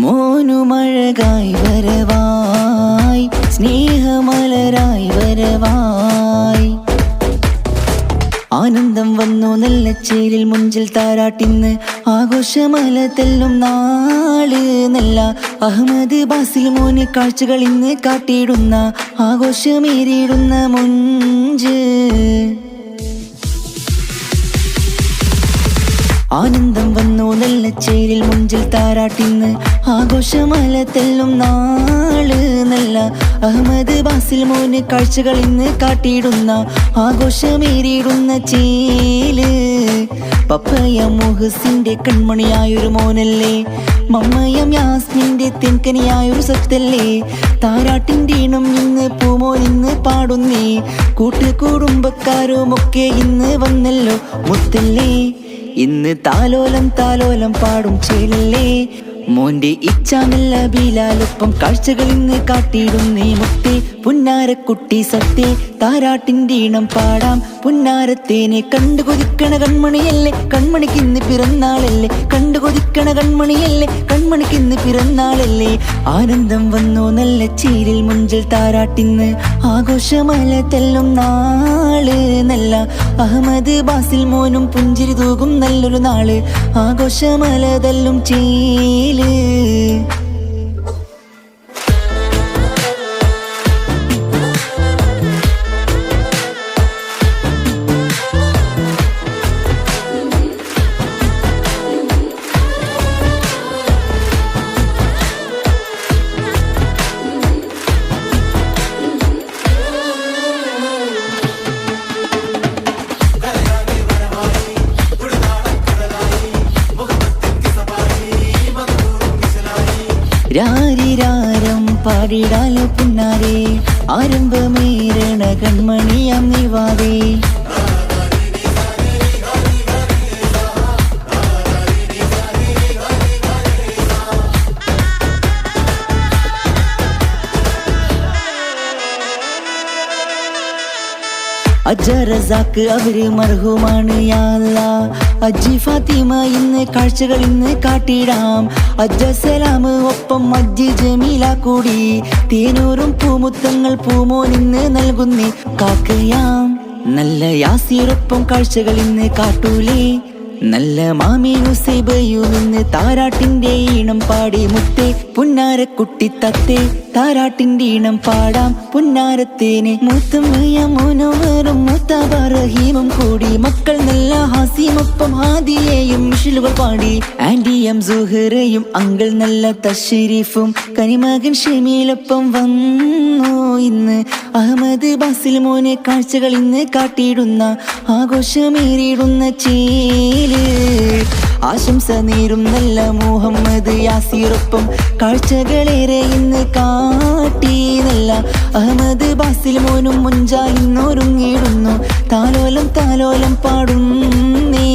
മോനുമഴകായി വരവായി സ്നേഹമലരായി വരവായി ആനന്ദം വന്നു നല്ല ചേരിൽ മുഞ്ചിൽ താരാട്ടിന്ന് ആഘോഷമല തെല്ലും നാള് നല്ല അഹമ്മദ് ബാസിൽ മോന് കാഴ്ചകൾ ഇന്ന് കാട്ടിയിടുന്ന ആഘോഷമേറിയിടുന്ന മുഞ്ച് ആനന്ദം വന്നു നല്ല ചേരിൽ മുഞ്ചിൽ താരാട്ടിന്ന് ആഘോഷമല തെല്ലും നാള് നല്ല അഹമ്മദ് ബാസിൽ മോന് കാഴ്ചകൾ ഇന്ന് കാട്ടിയിടുന്ന ആഘോഷമേറിയിടുന്ന ചേല് പപ്പയ മുഹസിന്റെ കൺമണിയായൊരു മോനല്ലേ മമ്മയം യാസ്മിന്റെ തെൻകനിയായൊരു സത്തല്ലേ താരാട്ടിൻ്റെ ഇണം ഇന്ന് പൂമോൻ ഇന്ന് പാടുന്നേ കൂട്ടുകുടുംബക്കാരുമൊക്കെ ഇന്ന് വന്നല്ലോ മുത്തല്ലേ ഇന്ന് താലോലം താലോലം പാടും ചേലല്ലേ മോന്റെ ഇച്ഛാനല്ല ബിലാലൊപ്പം കാഴ്ചകൾ ഇന്ന് കാട്ടിയിടുന്നേ മുത്തേ പുന്നാരക്കുട്ടി സത്തേ താരാട്ടിൻ്റെ ഇണം പാടാം പുന്നാരത്തേനെ കണ്ടു കൊതിക്കണ കൺമണിയല്ലേ കൺമണിക്കിന്ന് പിറന്നാളല്ലേ കണ്ടു കൊതിക്കണ കൺമണിയല്ലേ കൺമണിക്കിന്ന് പിറന്നാളല്ലേ ആനന്ദം വന്നു നല്ല ചീരിൽ മുഞ്ചിൽ താരാട്ടിന്ന് ആഘോഷമല തെല്ലും നാള് നല്ല അഹമ്മദ് ബാസിൽ മോനും പുഞ്ചിരി തൂകും നല്ലൊരു നാള് ആഘോഷമല തെല്ലും ചേല് രാരിരാരം പാടിടാലോ പുന്നാരേ ആരംഭമേറണ കൺമണിയാം നിവാവേ അജ്ജ റസാക്ക് അവര് മർഹൂമാണ് യാ അല്ലാ അജ്ജി ഫാത്തിമ ഇന്ന് കാഴ്ചകൾ ഇന്ന് കാട്ടിടാം അജ്ജ സലാം ഒപ്പം അജ്ജി ജമീല കൂടി തേനൂറും പൂമുത്തങ്ങൾ പൂമോൻ ഇന്ന് നൽകുന്നേ കാക്കയാം നല്ല യാസീറൊപ്പം കാഴ്ചകൾ ഇന്ന് കാട്ടൂലേ നല്ല മാമീനുസൈബയു നിന്ന് താരാട്ടിൻ്റെ ഈണം പാടി മുത്തേ പുന്നാരക്കുട്ടി തത്തേ താരാട്ടിൻ്റെ ഈണം പാടാം പുന്നാരത്തേനെ മൂത്തമ്മയും മൂത്താബറഹീമും കൂടി മക്കൾ നല്ല ഹാസിമൊപ്പം ഹാദിയെയും മിഷിലുകൾ പാടി ആന്റിയും സുഹറയും അങ്കിൾ നല്ല തശ്രീഫും കനിമകൻ ഷമീലൊപ്പം വന്നു ഇന്ന് അഹമ്മദ് ബാസിൽ മോനെ കാഴ്ചകൾ ഇന്ന് കാട്ടിയിടുന്ന ആഘോഷമേറിയിടുന്ന ചേല് ആശംസ നേരും നല്ല മുഹമ്മദ് യാസീറൊപ്പം കാഴ്ചകളേറെ ഇന്ന് കാട്ടി നല്ല അഹമ്മദ് ബാസിൽ മോനും മുഞ്ചാ ഇന്നൊരുങ്ങിയിടുന്നു താലോലം താലോലം പാടുന്നേ